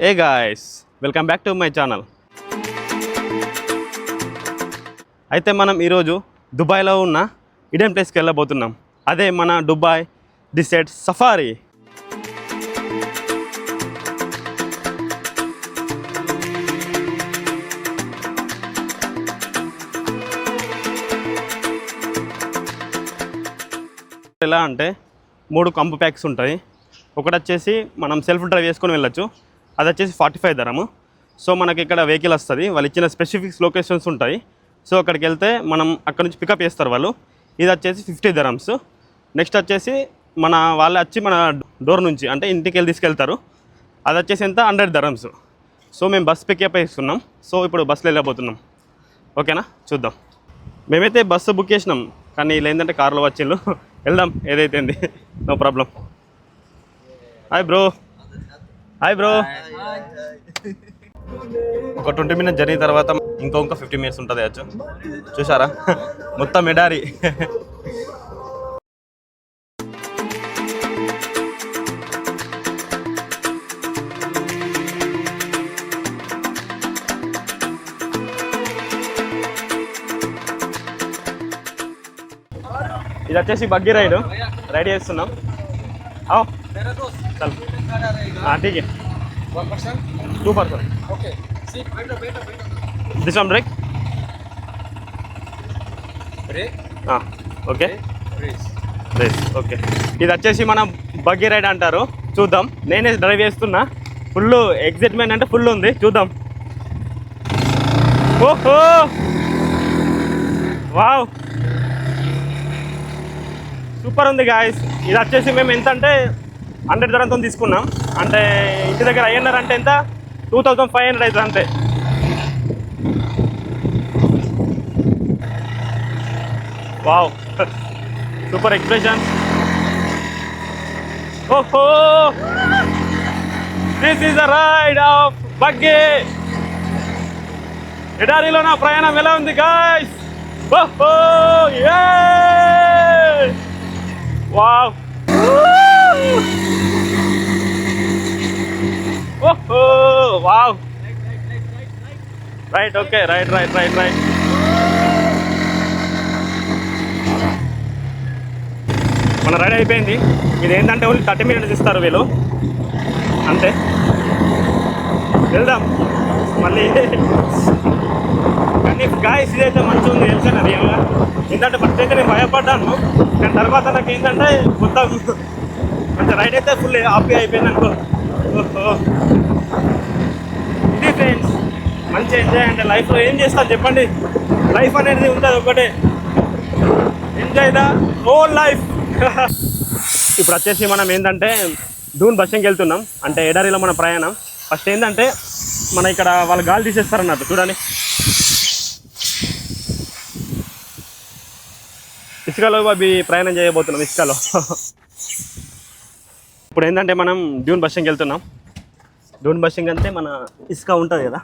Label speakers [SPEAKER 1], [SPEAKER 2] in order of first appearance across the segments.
[SPEAKER 1] A guys, welcome back to my channel. అయితే మనం ఈరోజు దుబాయ్లో ఉన్న ఇడెన్ ప్లేస్కి వెళ్ళబోతున్నాం. అదే మన దుబాయ్ డిసైడ్ సఫారీ. ఎలా అంటే 3 కంపు ప్యాక్స్ ఉంటాయి. ఒకటి వచ్చేసి మనం సెల్ఫ్ డ్రైవ్ చేసుకొని వెళ్ళొచ్చు, అది వచ్చేసి 45 దరము. సో మనకి ఇక్కడ వెహికల్ వస్తుంది, వాళ్ళు ఇచ్చిన స్పెసిఫిక్స్ లొకేషన్స్ ఉంటాయి. సో అక్కడికి వెళ్తే మనం అక్కడ నుంచి పికప్ చేస్తారు వాళ్ళు. ఇది వచ్చేసి 50 దరమ్స్. నెక్స్ట్ వచ్చేసి వాళ్ళు వచ్చి మన డోర్ నుంచి అంటే ఇంటికి వెళ్ళి తీసుకెళ్తారు, అది వచ్చేసి ఎంత 100 దరమ్స్. సో మేము బస్ పికప్ చేస్తున్నాం. సో ఇప్పుడు బస్సులో వెళ్ళబోతున్నాం. ఓకేనా, చూద్దాం. మేమైతే బస్సు బుక్ చేసినాం, కానీ వీళ్ళు ఏంటంటే కార్లో వచ్చిళ్ళు. వెళ్దాం, ఏదైతే నో ప్రాబ్లం. Hi bro. ఒక 20 మినిట్స్ జర్నీ తర్వాత ఇంకో 50 మినిట్స్ ఉంటుంది వచ్చు. చూసారా, మొత్తం ఎడారి. ఇది వచ్చేసి బగ్గీ రైడ్ చేస్తున్నాం. चल हाँ ठीक है 2%. Okay this one break okay race. Okay, ఇది వచ్చేసి మన బగ్గీ రైడ్ అంటారు. చూద్దాం, నేనే డ్రైవ్ చేస్తున్నా. ఫుల్ ఎగ్జైట్మెంట్ అంటే ఫుల్ ఉంది, చూద్దాం. ఓహో వావ్, సూపర్ ఉంది గాయస్. ఇది వచ్చేసి మేము ఎంత అంటే 100 దరంతో తీసుకున్నాం. అంటే ఇంటి దగ్గర ఐఎన్ఆర్ అంటే ఎంత 2500 అవుతుంది అంతే. Wow, super expression. ఓహో, this is the ride of buggy. ఎడారిలో నా ప్రయాణం ఎలా ఉంది గాయస్? ఓహో యే వావ్. ఓహో వావ్, రైట్. Okay, right. మన రైడ్ అయిపోయింది. ఇది ఏంటంటే ఓన్లీ 30 మినిట్స్ ఇస్తారు వీళ్ళు, అంతే. వెళ్దాం మళ్ళీ. కానీ గాయస్ ఇదైతే మంచిగా ఉంది తెలుసా రియల్గా. ఏంటంటే ఫస్ట్ అయితే నేను భయపడ్డాను, కానీ తర్వాత నాకు ఏంటంటే మొత్తం కొంచెం రైడ్ అయితే ఫుల్ హ్యాపీ అయిపోయింది అనుకో. ఇది ఫ్రెండ్స్, మంచి ఎంజాయ్. అంటే లైఫ్లో ఏం చేస్తారు చెప్పండి, లైఫ్ అనేది ఉంటుంది ఒకటే, ఎంజాయ్ ద హోల్ లైఫ్. ఇప్పుడు వచ్చేసి మనం ఏంటంటే డూన్ బస్సింగ్కి వెళ్తున్నాం. అంటే ఎడారిలో మన ప్రయాణం. ఫస్ట్ ఏంటంటే మన ఇక్కడ వాళ్ళు గాలి తీసేస్తారు అన్నట్టు, చూడండి. ఇసుకలో అవి ప్రయాణం చేయబోతున్నాం, ఇసుకలో. ఇప్పుడు ఏంటంటే మనం డ్యూన్ బస్సింగ్కి వెళ్తున్నాం. డ్యూన్ బస్సింగ్ అంటే మన ఇసుక ఉంటుంది కదా,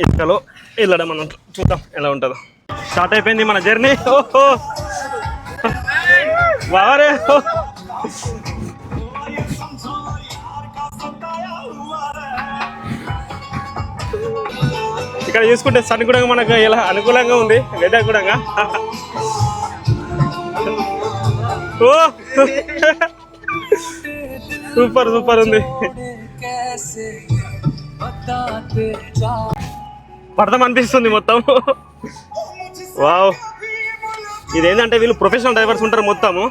[SPEAKER 1] ఇసుకలో వెళ్ళడం. మనం చూద్దాం ఎలా ఉంటుందో. స్టార్ట్ అయిపోయింది మన జర్నీ. ఓహో వారే, ఇక్కడ చూసుకుంటే సన్ కూడా మనకు ఇలా అనుకూలంగా ఉంది, వెదర్ కూడా. ఓ సూపర్ ఉంది. పడతాం అనిపిస్తుంది మొత్తం. వావ్, ఇదేంటంటే వీళ్ళు ప్రొఫెషనల్ డ్రైవర్స్ ఉంటారు మొత్తము.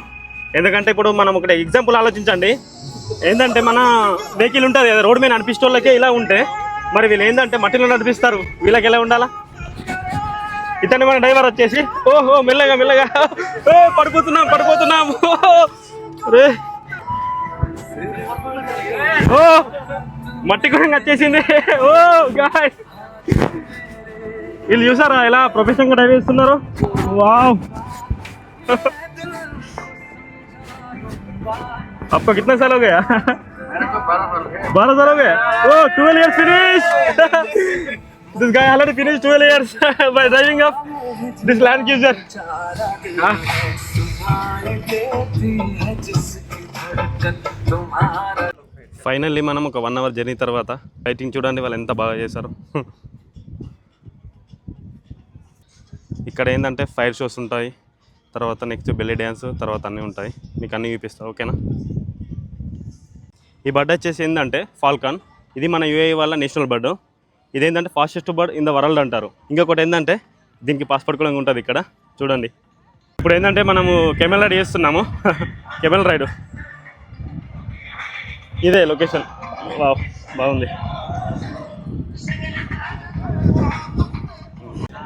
[SPEAKER 1] ఎందుకంటే ఇప్పుడు మనం ఒకటి ఎగ్జాంపుల్ ఆలోచించండి. ఏంటంటే మన వెహికల్ ఉంటుంది కదా, రోడ్ మీద నడిపిస్తే వాళ్ళకే ఇలా ఉంటే, మరి వీళ్ళు ఏంటంటే మట్టిలో నడిపిస్తారు, వీళ్ళకి ఎలా ఉండాలా? ఇతని మన డ్రైవర్ వచ్చేసి ఓహో మెల్లగా పడిపోతున్నాం. రే ఓ మట్టి కూడా వచ్చేసింది. ఓ గాయ్స్, వీళ్ళు చూసారా ఎలా ప్రొఫెషనల్గా డ్రైవ్ చేస్తున్నారు? వావ్. आपको कितना साल हो गया? 12 साल हो गया. Oh, 12 years finished. This guy already finished 12 years by driving up this Land Cruiser. Finally మనం ఒక 1 అవర్ జర్నీ తర్వాత లైటింగ్ చూడండి వాళ్ళు ఎంత బాగా చేశారు. ఇక్కడ ఏంటంటే ఫైర్ షోస్ ఉంటాయి, తర్వాత నెక్స్ట్ బెల్లీ డ్యాన్స్, తర్వాత అన్నీ ఉంటాయి. మీకు అన్నీ చూపిస్తాను, ఓకేనా? ఈ బర్డ్ వచ్చేసి ఏంటంటే ఫాల్కాన్. ఇది మన యూఏఈ వాళ్ళ నేషనల్ బర్డ్. ఇదేంటంటే fastest bird in the world అంటారు. ఇంకొకటి ఏంటంటే దీనికి పాస్పోర్ట్ కూడా ఉంటుంది ఇక్కడ చూడండి. ఇప్పుడు ఏంటంటే మనము కెమెల్ రైడ్ చేస్తున్నాము. కెమెల్ రైడ్ ఇదే లొకేషన్. వావ్, బాగుంది.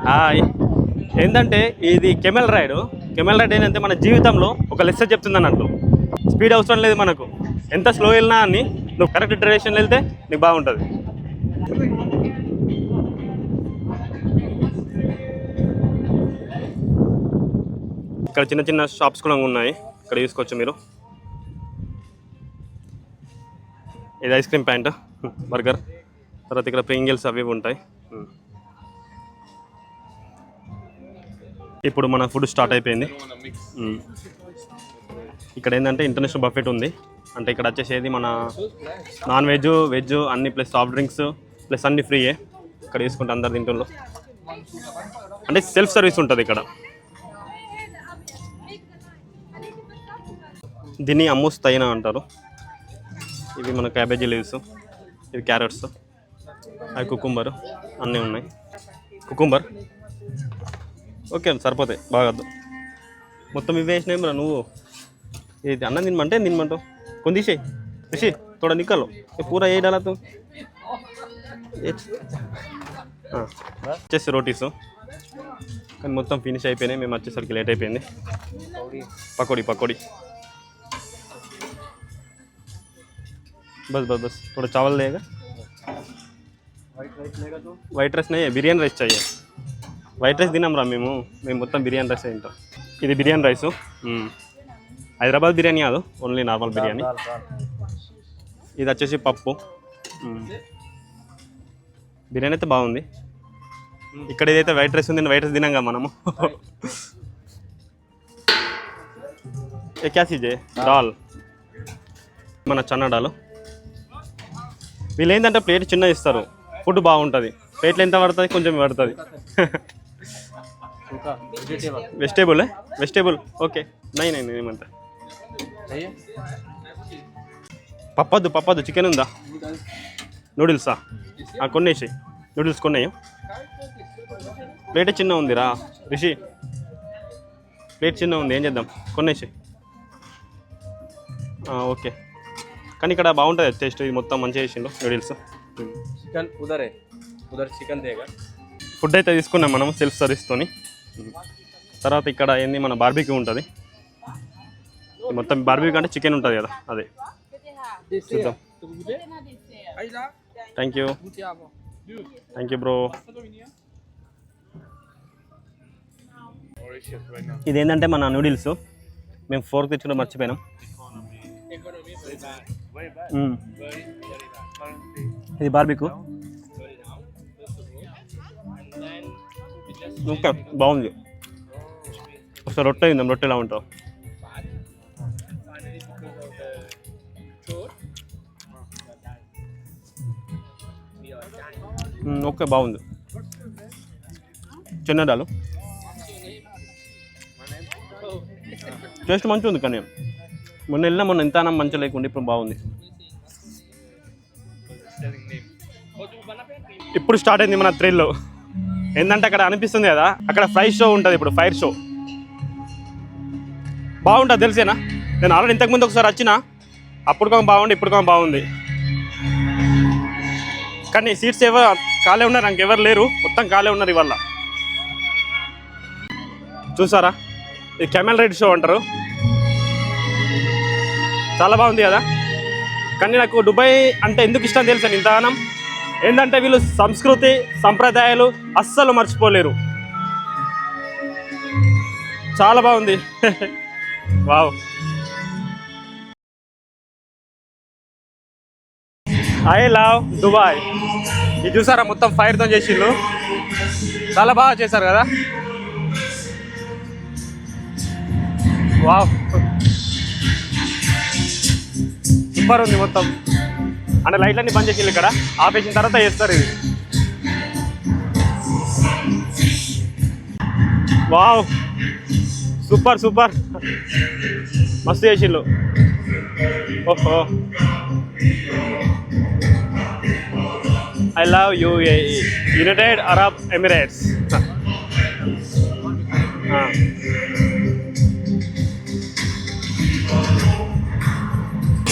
[SPEAKER 1] హాయ్. ఏంటంటే ఇది కెమెల్ రైడ్. కెమెల్ రైడ్ ఏంటంటే మన జీవితంలో ఒక లెసన్ చెప్తుంది అన్నట్లు. స్పీడ్ అవసరం లేదు మనకు, ఎంత స్లో వెళ్ళినా అని నువ్వు కరెక్ట్ డైరెక్షన్లో వెళ్తే నీకు బాగుంటుంది. ఇక్కడ చిన్న చిన్న షాప్స్ కూడా ఉన్నాయి, ఇక్కడ తీసుకోవచ్చు మీరు. ఇది ఐస్ క్రీమ్ ప్యాంట్, బర్గర్, తర్వాత ఇక్కడ ప్రింగిల్స్ అవి ఉంటాయి. ఇప్పుడు మన ఫుడ్ స్టార్ట్ అయిపోయింది. ఇక్కడ ఏంటంటే ఇంటర్నేషనల్ బఫెట్ ఉంది. అంటే ఇక్కడ వచ్చేసేది మన నాన్ వెజ్, వెజ్ అన్ని ప్లస్ సాఫ్ట్ డ్రింక్స్ ప్లస్ అన్ని ఫ్రీయే. ఇక్కడ తీసుకుంటే అందరు తింటున్నారు. అంటే సెల్ఫ్ సర్వీస్ ఉంటుంది ఇక్కడ. దీన్ని అమ్మూస్ తైనా అంటారు. ఇవి మన క్యాబేజీ లీవ్స్, ఇవి క్యారెట్స్, అవి కుకుంబర్ అన్నీ ఉన్నాయి. కుకుంబర్ ఓకే సరిపోతాయి, బాగద్దు. మొత్తం ఇవి వేసినాయి మరి. నువ్వు ఇది అన్నం తినమంటే తినమంటావు. కొన్ని తీసేయి రిషి, తోడ నిక్కలు పూరా ఏ డాలా తూ వచ్చేసి రోటీసు. కానీ మొత్తం ఫినిష్ అయిపోయినాయి, మేము వచ్చేసరికి లేట్ అయిపోయింది. పకోడీ పకోడీ बस बस बस थोड़ा चावल देगा. वाइट राइस नहीं है, बिरयानी राइस चाहिए. वाइट राइस తినాం రా మేము మొత్తం బిర్యానీ రైస్ తింటాం. ఇది బిర్యానీ రైస్, హైదరాబాద్ బిర్యానీ కాదు, ఓన్లీ నార్మల్ బిర్యానీ. ఇది వచ్చేసి పప్పు. బిర్యానీ అయితే బాగుంది. ఇక్కడ ఏదైతే వైట్ రైస్ ఉంది, వైట్ రైస్ తినాం మనము. ఏ క్యా చీజ్ దాల్, మన చన్నా దాల్. వీళ్ళు ఏంటంటే ప్లేట్ చిన్న ఇస్తారు, ఫుడ్ బాగుంటుంది. ప్లేట్లు ఎంత పడుతుంది, కొంచెం పడుతుంది. వెజిటేబుల్ వెజిటేబుల్ ఓకే నై నై ఏమంటా. పప్పద్దు పప్పద్దు, చికెన్ ఉందా? నూడిల్సా? కొన్నేసి నూడిల్స్ కొన్నాయి. ప్లేట్ చిన్న ఉందిరా రిషి, ప్లేట్ చిన్న ఉంది, ఏం చేద్దాం, కొన్నేసి. ఓకే, కానీ ఇక్కడ బాగుంటుంది టేస్ట్. ఇది మొత్తం మంచిగా చేసిండు నూడిల్స్.
[SPEAKER 2] చికెన్ ఉదరే ఉదర్ చికెన్ దేగా.
[SPEAKER 1] ఫుడ్ అయితే తీసుకున్నాం మనం సెల్ఫ్ సర్వీస్తోని. తర్వాత ఇక్కడ ఏంది మన బార్బీక్యూ ఉంటుంది. మొత్తం బార్బీక్యూ అంటే చికెన్ ఉంటుంది కదా, అదే చూద్దాం. Thank you thank you bro. ఇదేంటంటే మన నూడిల్స్ మేము ఫోర్క్ తెచ్చుకుంటే మర్చిపోయినాం. ఇది బార్బీక్యూ. ఓకే బాగుంది. ఒకసారి రొట్టె తిందాం, రొట్టె ఎలా ఉంటావు. ఓకే బాగుంది. చిన్నడాలు టేస్ట్ మంచిగా ఉంది. కానీ మొన్న ఎంత అన్నం మంచిగా లేకుండా ఇప్పుడు బాగుంది. ఇప్పుడు స్టార్ట్ అయింది మన థ్రిల్. ఏంటంటే అక్కడ అనిపిస్తుంది కదా, అక్కడ ఫైర్ షో ఉంటుంది. ఇప్పుడు ఫైర్ షో బాగుంటుంది తెలిసేనా. నేను ఆల్రెడీ ఇంతకుముందు ఒకసారి వచ్చిన, అప్పుడు కొంచెం బాగుంది, ఇప్పుడు కొంచెం బాగుంది. కానీ సీట్స్ ఎవరు ఖాళీ ఉన్నారు, ఇంకెవరు లేరు, మొత్తం ఖాళీ ఉన్నారు ఇవాళ. చూసారా, ఇది కెమెల్ రైడ్ షో అంటారు. చాలా బాగుంది కదా. కానీ నాకు దుబాయ్ అంటే ఎందుకు ఇష్టం తెలుసా ఇంతగానం. ఏంటంటే వీళ్ళు సంస్కృతి సంప్రదాయాలు అస్సలు మర్చిపోలేరు. చాలా బాగుంది. వావ్. I love Dubai. ఇది చూసారా, మొత్తం ఫైర్తో చేసిళ్ళు. చాలా బాగా చేశారు కదా. వావ్, సూపర్ ఉంది మొత్తం. అంటే లైట్లన్నీ బంద్ చేసి ఇక్కడ ఆపేసిన తర్వాత వేస్తారు ఇది. వావ్ సూపర్ సూపర్ మస్తు చేసిళ్ళు. ఓహో I love UAE, United Arab Emirates.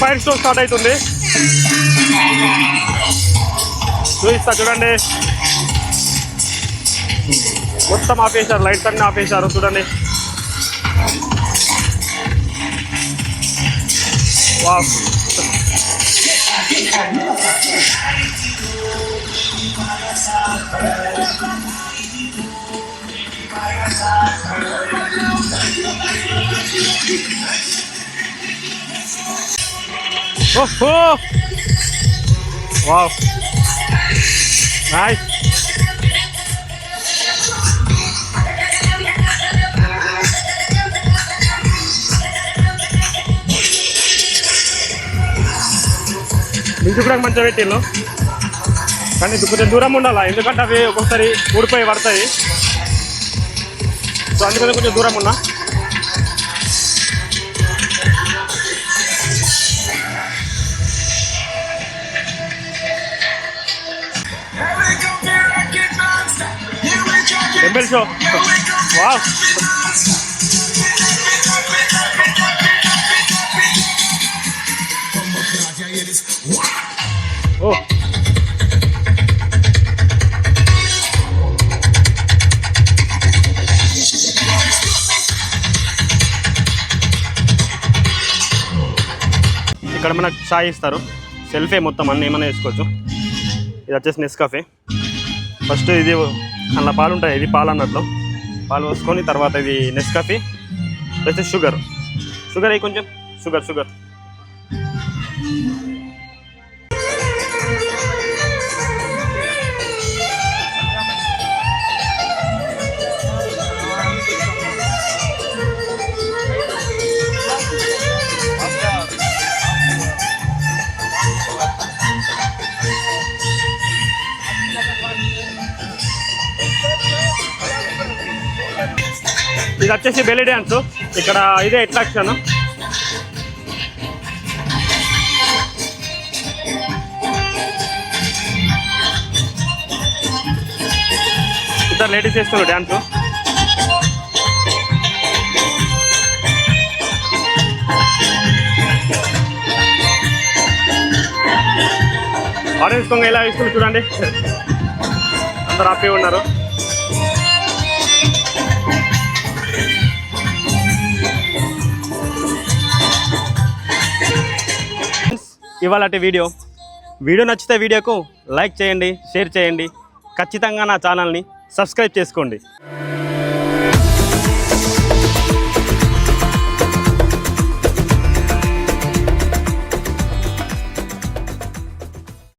[SPEAKER 1] Fire show start అవుతుంది, చూపిస్తా చూడండి. మొత్తం ఆపేశారు, లైట్స్ అన్నీ ఆపేశారు చూడండి. వావ్ ఓహో వావ్ నైస్. ఇంటి కూడా మంచిగా పెట్టిళ్ళు, కానీ కొంచెం దూరం ఉండాలా, ఎందుకంటే అవి ఒక్కొక్కసారి ఊడిపోయి పడతాయి. సో అందుకని కొంచెం దూరం ఉన్నా. Temple show wow. ఓ ఇక్కడ మనకు చాయ్ ఇస్తారు, సెల్ఫే మొత్తం అన్నీ ఏమైనా వేసుకోవచ్చు. ఇది వచ్చేసి నెస్కాఫే. ఫస్ట్ ఇది అలా పాలు ఉంటాయి, ఇది పాలు అన్నట్లు పాలు పోసుకొని తర్వాత ఇది నెస్కాఫే ప్లస్ షుగర్ అయ్యి కొంచెం షుగర్. ఇది వచ్చేసి బెల్లీ డ్యాన్స్, ఇక్కడ ఇదే అట్రాక్షన్. ఇద్దరు లేడీస్ చేస్తున్నారు డ్యాన్స్. ఆరెంజ్ కొంగ ఇలా ఇస్తున్నారు చూడండి, అందరు హ్యాపీ ఉన్నారు. ఇవాళ వీడియో నచ్చితే వీడియోకు లైక్ చేయండి, షేర్ చేయండి, ఖచ్చితంగా నా ఛానల్ని సబ్స్క్రైబ్ చేసుకోండి.